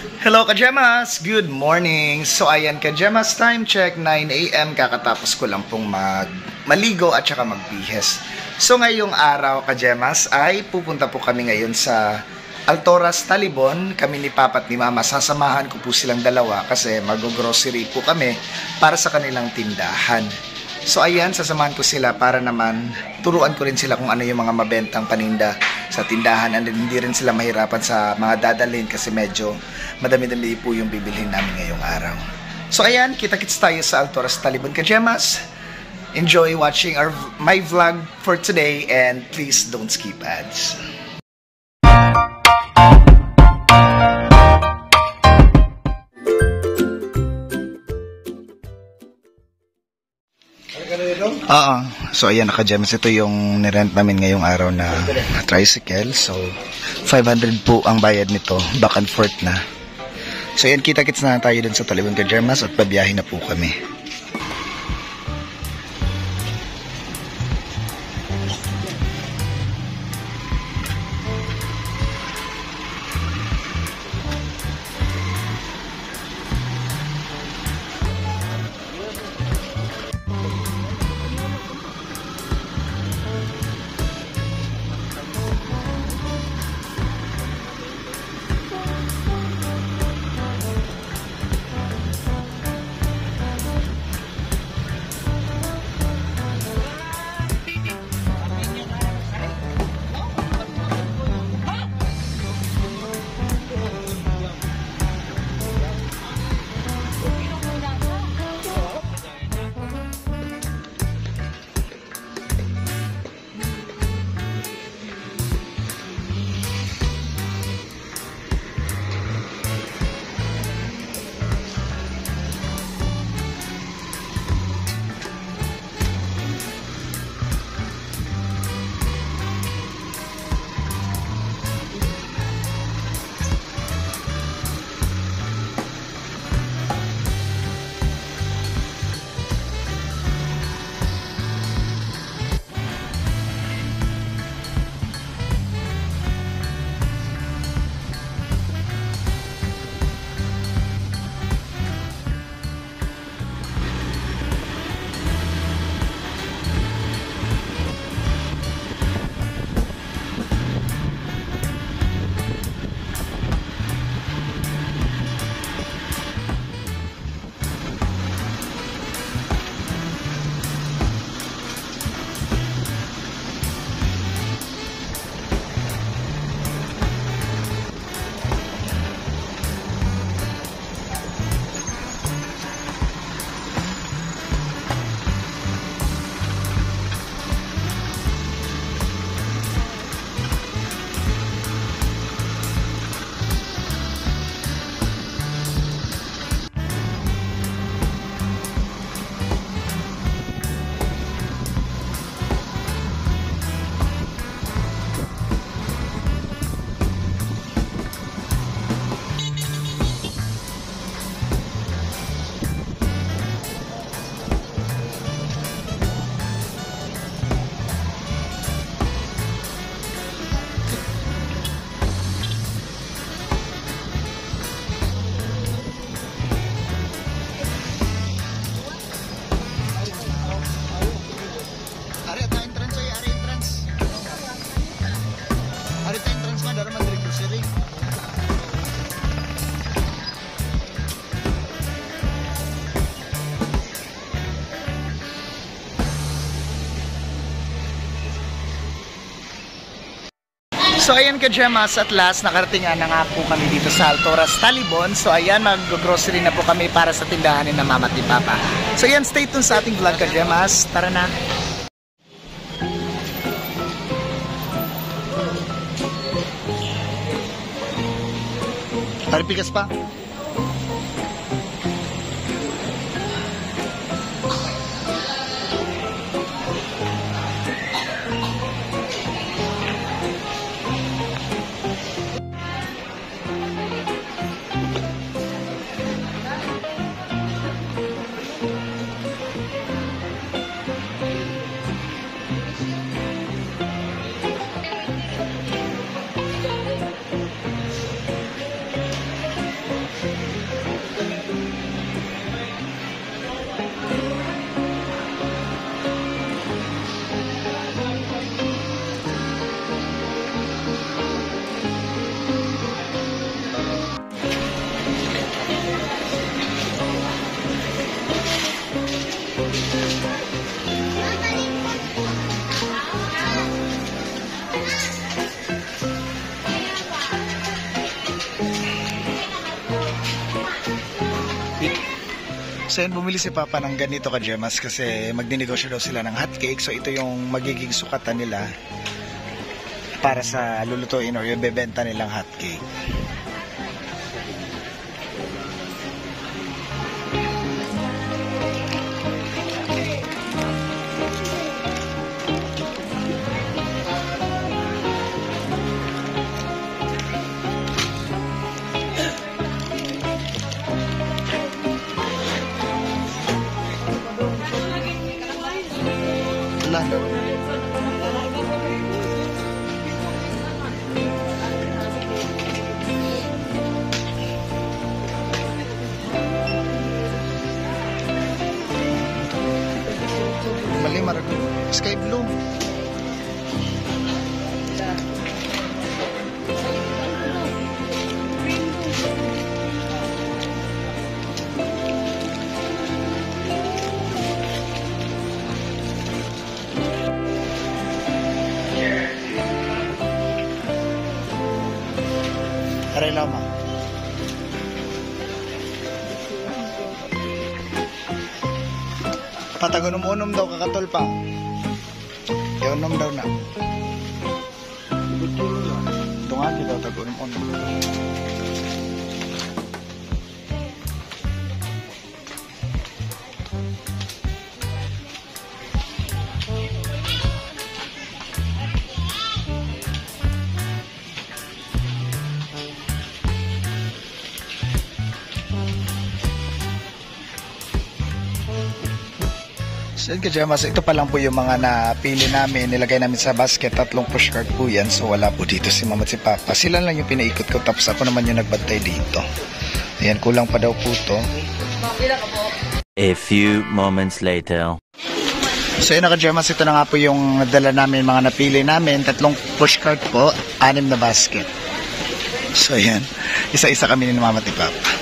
Hello Kajemas! Good morning! So ayan Kajemas, time check 9 AM, kakatapos ko lang pong maligo at saka magbihes. So ngayong araw Kajemas ay pupunta po kami ngayon sa Altoras, Talibon. Kami ni Papa at ni Mama, sasamahan ko po silang dalawa kasi mag-grocery po kami para sa kanilang tindahan. So ayan, sasamahan ko sila para naman turuan ko rin sila kung ano yung mga mabentang paninda sa tindahan, and hindi rin sila mahirapan sa mga dadalhin kasi medyo madami-dami po yung bibilhin namin ngayong araw. So ayan, kita-kits tayo sa Altoras, Talibon Kajemas. Enjoy watching my vlog for today and please don't skip ads. Oo. So ayan, naka-gems, ito yung nirent namin ngayong araw na tricycle. So 500 po ang bayad nito, back and forth na. So ayan, kita-kits na tayo dun sa Talibon Kajemas at pabiyahe na po kami. So ayan Kajemas, at last nakarating na nga po kami dito sa Altoras, Talibon. So ayan, mag-grocery na po kami para sa tindahan ni Mama at ni Papa. So ayan, stay tuned sa ating vlog Kajemas. Tara na! Paripigas pa? So yun, bumili si Papa ng ganito ka Gemas kasi magdinegosyo daw sila ng hot cake. So ito yung magiging sukatan nila para sa lulutuin or yung bebenta nilang hot cake. Mali marago. Sky blue. Aray lama. Patagunom-unom daw kakatol pa. Unom daw na. Tungan daw tagunom-unom. So yun ka-Gemas, ito pa lang po yung mga napili namin, nilagay namin sa basket, 3 pushcart po yan, so wala po dito si Mama at si Papa. Sila lang yung pinaikot ko, tapos ako naman yung nagbantay dito. Ayan, kulang pa daw po to. A few moments later. So yun ka-Gemas, ito na nga po yung dala namin, mga napili namin, 3 pushcart po, 6 na basket. So yan, isa-isa kami ni Mama at ni Papa.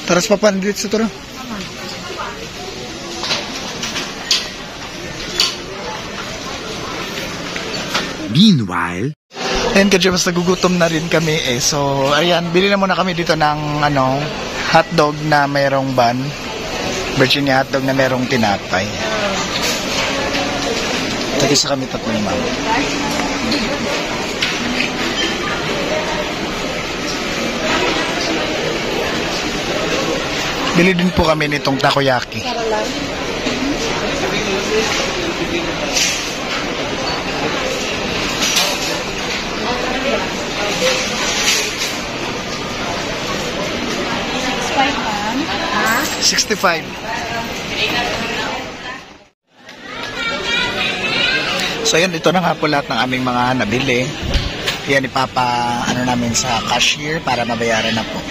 Taras pa pandit sa turo. Meanwhile, Ayan ka-Gemas, nagugutom na rin kami eh. So, ayan, bili na muna kami dito ng hotdog na mayroong bun. Virginia hotdog na mayroong tinapay. Tag-isa kami 3 ni Mama. Bili din po kami nitong takoyaki. $65. So yan, ito na nga po lahat ng aming mga nabili. Yan ipapa namin sa cashier para mabayaran na po.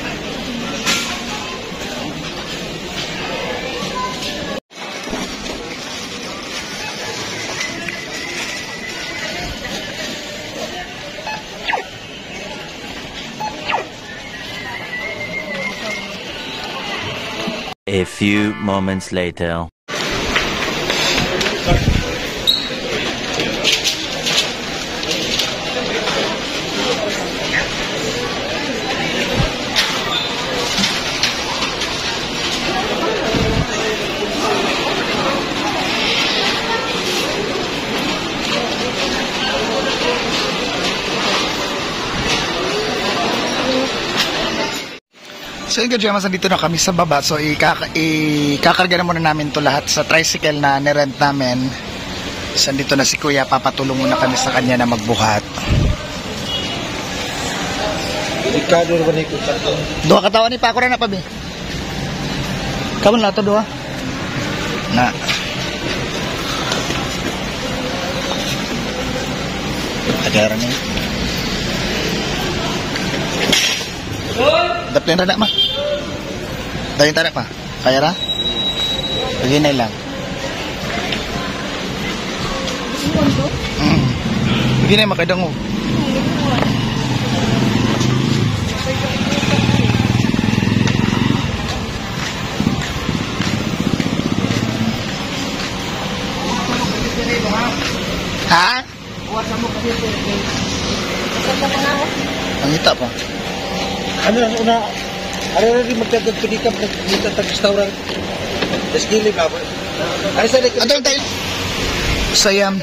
a few moments later. So yun ka-Gemas, nandito na kami sa baba. So ikakarga na muna namin to lahat sa tricycle na nirent namin. So nandito na si Kuya, papatulong muna kami sa kanya na magbuhat. Dua katawan ni Paco na pabi. Kamu na to dua. Na. Agara ni. Daplin ra na ma. Dayon tanak pa. Kaya ra? Paginay lang. Paginay makadango. Kita pa. Ano na una? Ano na rin magdagdag ko dito dito sa restaurant. Desgili ba? Ay sa likod. Tayo. So yan,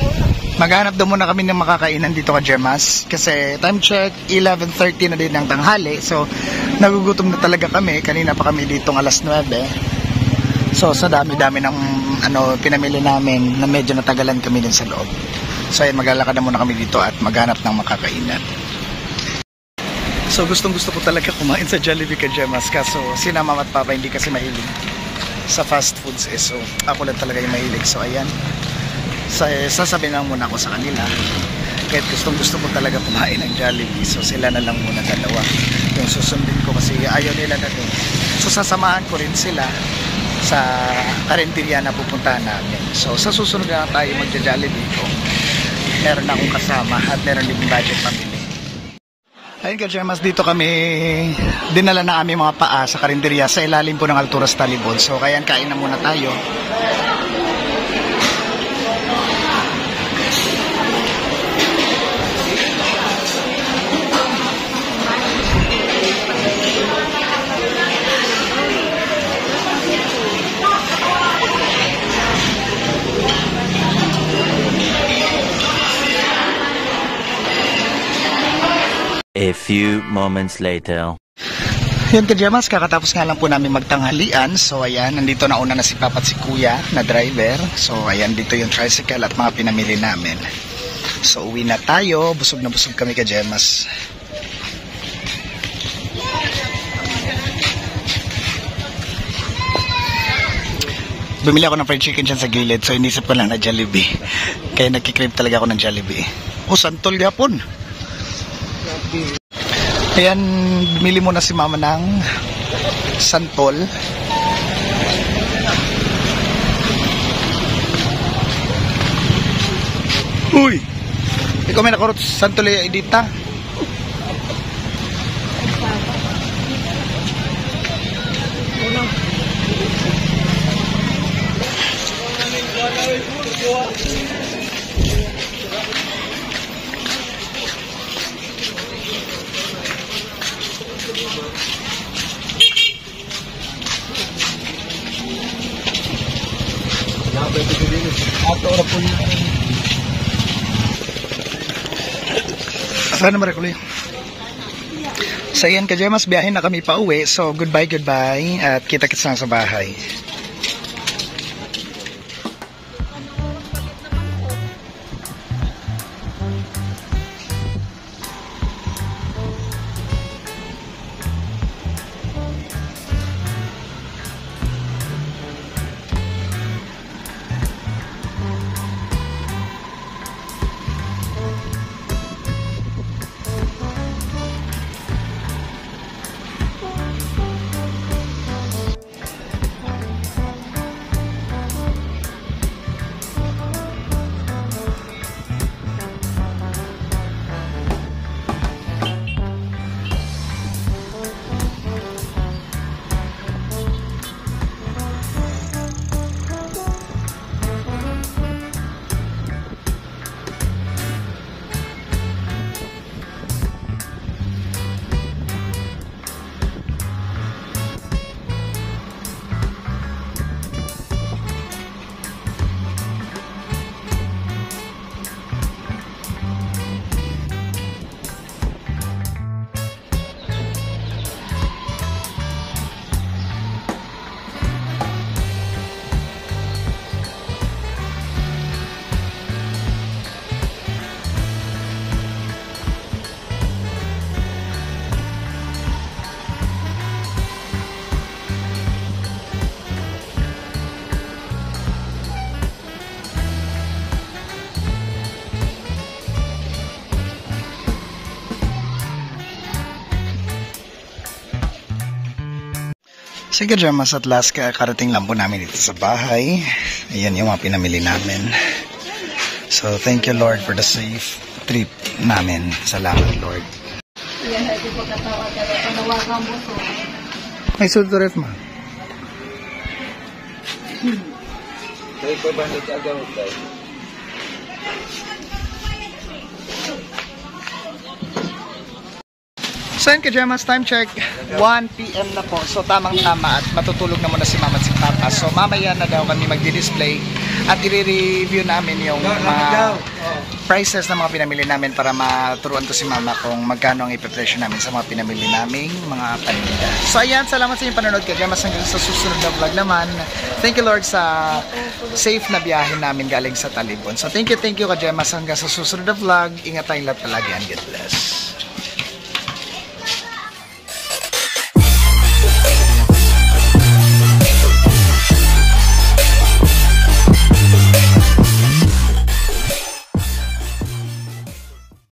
maghanap daw muna kami ng makakainan dito ka Gemas. Kasi time check, 11:30 na din ng tanghali. So, nagugutom na talaga kami. Kanina pa kami dito ng alas 9. So, sa dami-dami ng pinamili namin na medyo natagalan kami din sa loob. So, ayan, maglalakad na muna kami dito at maghanap ng makakainan. So, gustong-gusto ko talaga kumain sa Jollibee ka Gemas. Kaso, sina mama at papa hindi kasi mahilig sa fast foods eh. So, ako lang talaga yung mahilig. So, ayan. Sasabihin lang muna ako sa kanila. Kahit gustong-gusto ko talaga kumain ng Jollibee. So, sila na lang muna dalawa. Yung susundin ko kasi ayaw nila na doon. So, sasamahan ko rin sila sa karinderya na pupuntahan namin. So, sa susunod na tayo magja-Jollibee ko. Meron na akong kasama at meron din budget pamili. Ayun ka Gemas, dito kami dinala na aming mga paa sa karinderya sa ilalim po ng Alturas Talibod. So, kaya kain na muna tayo. A few moments later. Yan ka Gemas, kakatapos nga lang po namin magtanghalian. So ayan, nandito na una na si Papa at si Kuya na driver. So ayan, dito yung tricycle at mga pinamili namin. So uwi na tayo, busog na busog kami ka Gemas. Bumili ako ng fried chicken dyan sa gilid. So inisip ko lang na Jollibee. Kaya nagkikrave talaga ako ng Jollibee. Santol yapon. Ayan, bumili muna si mama ng santol. Uy! Ikaw may nakurot santol ay edita. Sana marekuloy. So yan ka Gemas, biyahin na kami pa uwi. So goodbye at kita-kits na sa bahay. Sige Gemas, at last karating lang po namin dito sa bahay. Ayan yung mga pinamili namin. So thank you Lord for the safe trip namin. Salamat Lord. May sulod to ref ma. So yun Kajemas, time check, 1 p.m. na po. So tamang-tama at matutulog na muna si Mama at si Papa. So mamaya na daw kami magdi-display at i-review namin yung mga prices ng mga pinamili namin para maturuan ko si Mama kung magkano ang ipipresyo namin sa mga pinamili naming mga paninda. So ayan, salamat sa inyong panonood Kajemas. Hanggang sa susunod na vlog naman. Thank you Lord sa safe na biyahe namin galing sa Talibon. So thank you Kajemas. Hanggang sa susunod na vlog. Ingat tayong lahat palagi and God bless.